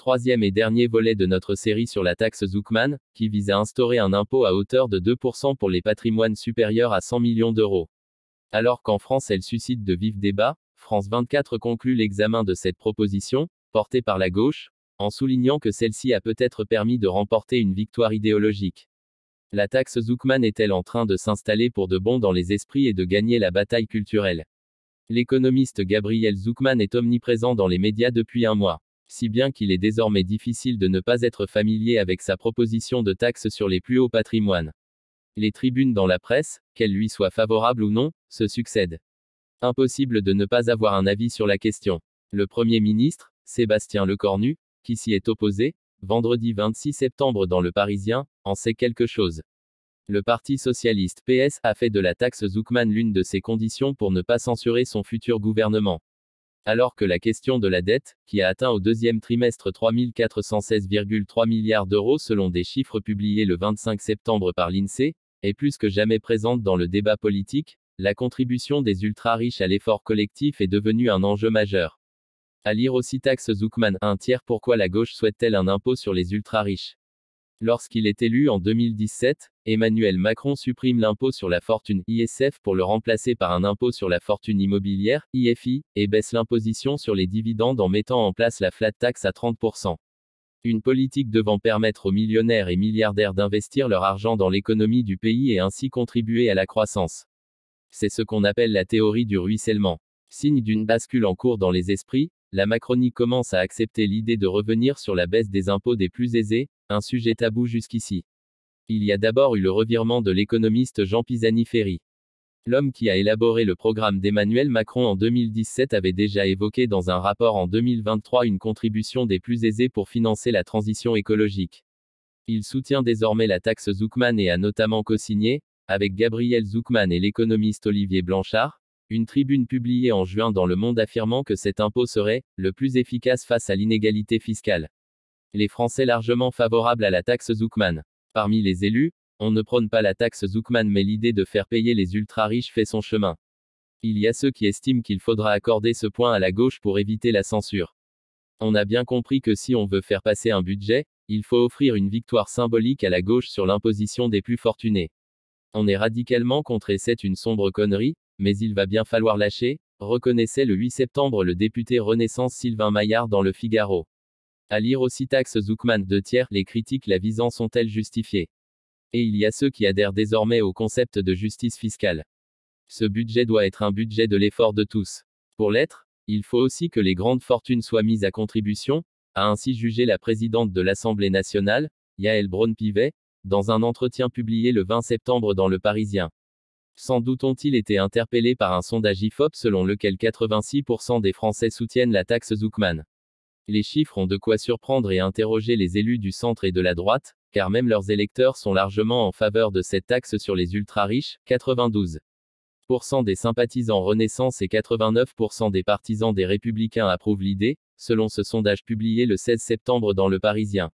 Troisième et dernier volet de notre série sur la taxe Zuckman, qui vise à instaurer un impôt à hauteur de 2% pour les patrimoines supérieurs à 100 millions d'euros. Alors qu'en France elle suscite de vifs débats, France 24 conclut l'examen de cette proposition, portée par la gauche, en soulignant que celle-ci a peut-être permis de remporter une victoire idéologique. La taxe Zuckman est-elle en train de s'installer pour de bon dans les esprits et de gagner la bataille culturelle? L'économiste Gabriel Zuckman est omniprésent dans les médias depuis un mois. Si bien qu'il est désormais difficile de ne pas être familier avec sa proposition de taxe sur les plus hauts patrimoines. Les tribunes dans la presse, qu'elles lui soient favorables ou non, se succèdent. Impossible de ne pas avoir un avis sur la question. Le Premier ministre, Sébastien Lecornu, qui s'y est opposé, vendredi 26 septembre dans Le Parisien, en sait quelque chose. Le Parti socialiste PS a fait de la taxe Zuckman l'une de ses conditions pour ne pas censurer son futur gouvernement. Alors que la question de la dette, qui a atteint au deuxième trimestre 3 416,3 milliards d'euros selon des chiffres publiés le 25 septembre par l'INSEE, est plus que jamais présente dans le débat politique, la contribution des ultra-riches à l'effort collectif est devenue un enjeu majeur. À lire aussi taxe Zuckman 1/3. Pourquoi la gauche souhaite-t-elle un impôt sur les ultra-riches? Lorsqu'il est élu en 2017, Emmanuel Macron supprime l'impôt sur la fortune ISF pour le remplacer par un impôt sur la fortune immobilière IFI, et baisse l'imposition sur les dividendes en mettant en place la flat tax à 30%. Une politique devant permettre aux millionnaires et milliardaires d'investir leur argent dans l'économie du pays et ainsi contribuer à la croissance. C'est ce qu'on appelle la théorie du ruissellement. Signe d'une bascule en cours dans les esprits, la Macronie commence à accepter l'idée de revenir sur la baisse des impôts des plus aisés, un sujet tabou jusqu'ici. Il y a d'abord eu le revirement de l'économiste Jean Pisani-Ferry. L'homme qui a élaboré le programme d'Emmanuel Macron en 2017 avait déjà évoqué dans un rapport en 2023 une contribution des plus aisés pour financer la transition écologique. Il soutient désormais la taxe Zuckman et a notamment co-signé, avec Gabriel Zuckman et l'économiste Olivier Blanchard, une tribune publiée en juin dans Le Monde affirmant que cet impôt serait le plus efficace face à l'inégalité fiscale. Les Français largement favorables à la taxe Zuckman. Parmi les élus, on ne prône pas la taxe Zuckman mais l'idée de faire payer les ultra-riches fait son chemin. Il y a ceux qui estiment qu'il faudra accorder ce point à la gauche pour éviter la censure. On a bien compris que si on veut faire passer un budget, il faut offrir une victoire symbolique à la gauche sur l'imposition des plus fortunés. On est radicalement contre et c'est une sombre connerie, mais il va bien falloir lâcher, reconnaissait le 8 septembre le député Renaissance Sylvain Maillard dans Le Figaro. À lire aussi taxe Zuckman 2/3. Les critiques la visant sont-elles justifiées? Et il y a ceux qui adhèrent désormais au concept de justice fiscale. Ce budget doit être un budget de l'effort de tous. Pour l'être, il faut aussi que les grandes fortunes soient mises à contribution, a ainsi jugé la présidente de l'Assemblée nationale, Yaël Braun-Pivet, dans un entretien publié le 20 septembre dans Le Parisien. Sans doute ont-ils été interpellés par un sondage IFOP selon lequel 86% des Français soutiennent la taxe Zuckman. Les chiffres ont de quoi surprendre et interroger les élus du centre et de la droite, car même leurs électeurs sont largement en faveur de cette taxe sur les ultra-riches, 92% des sympathisants Renaissance et 89% des partisans des Républicains approuvent l'idée, selon ce sondage publié le 16 septembre dans Le Parisien.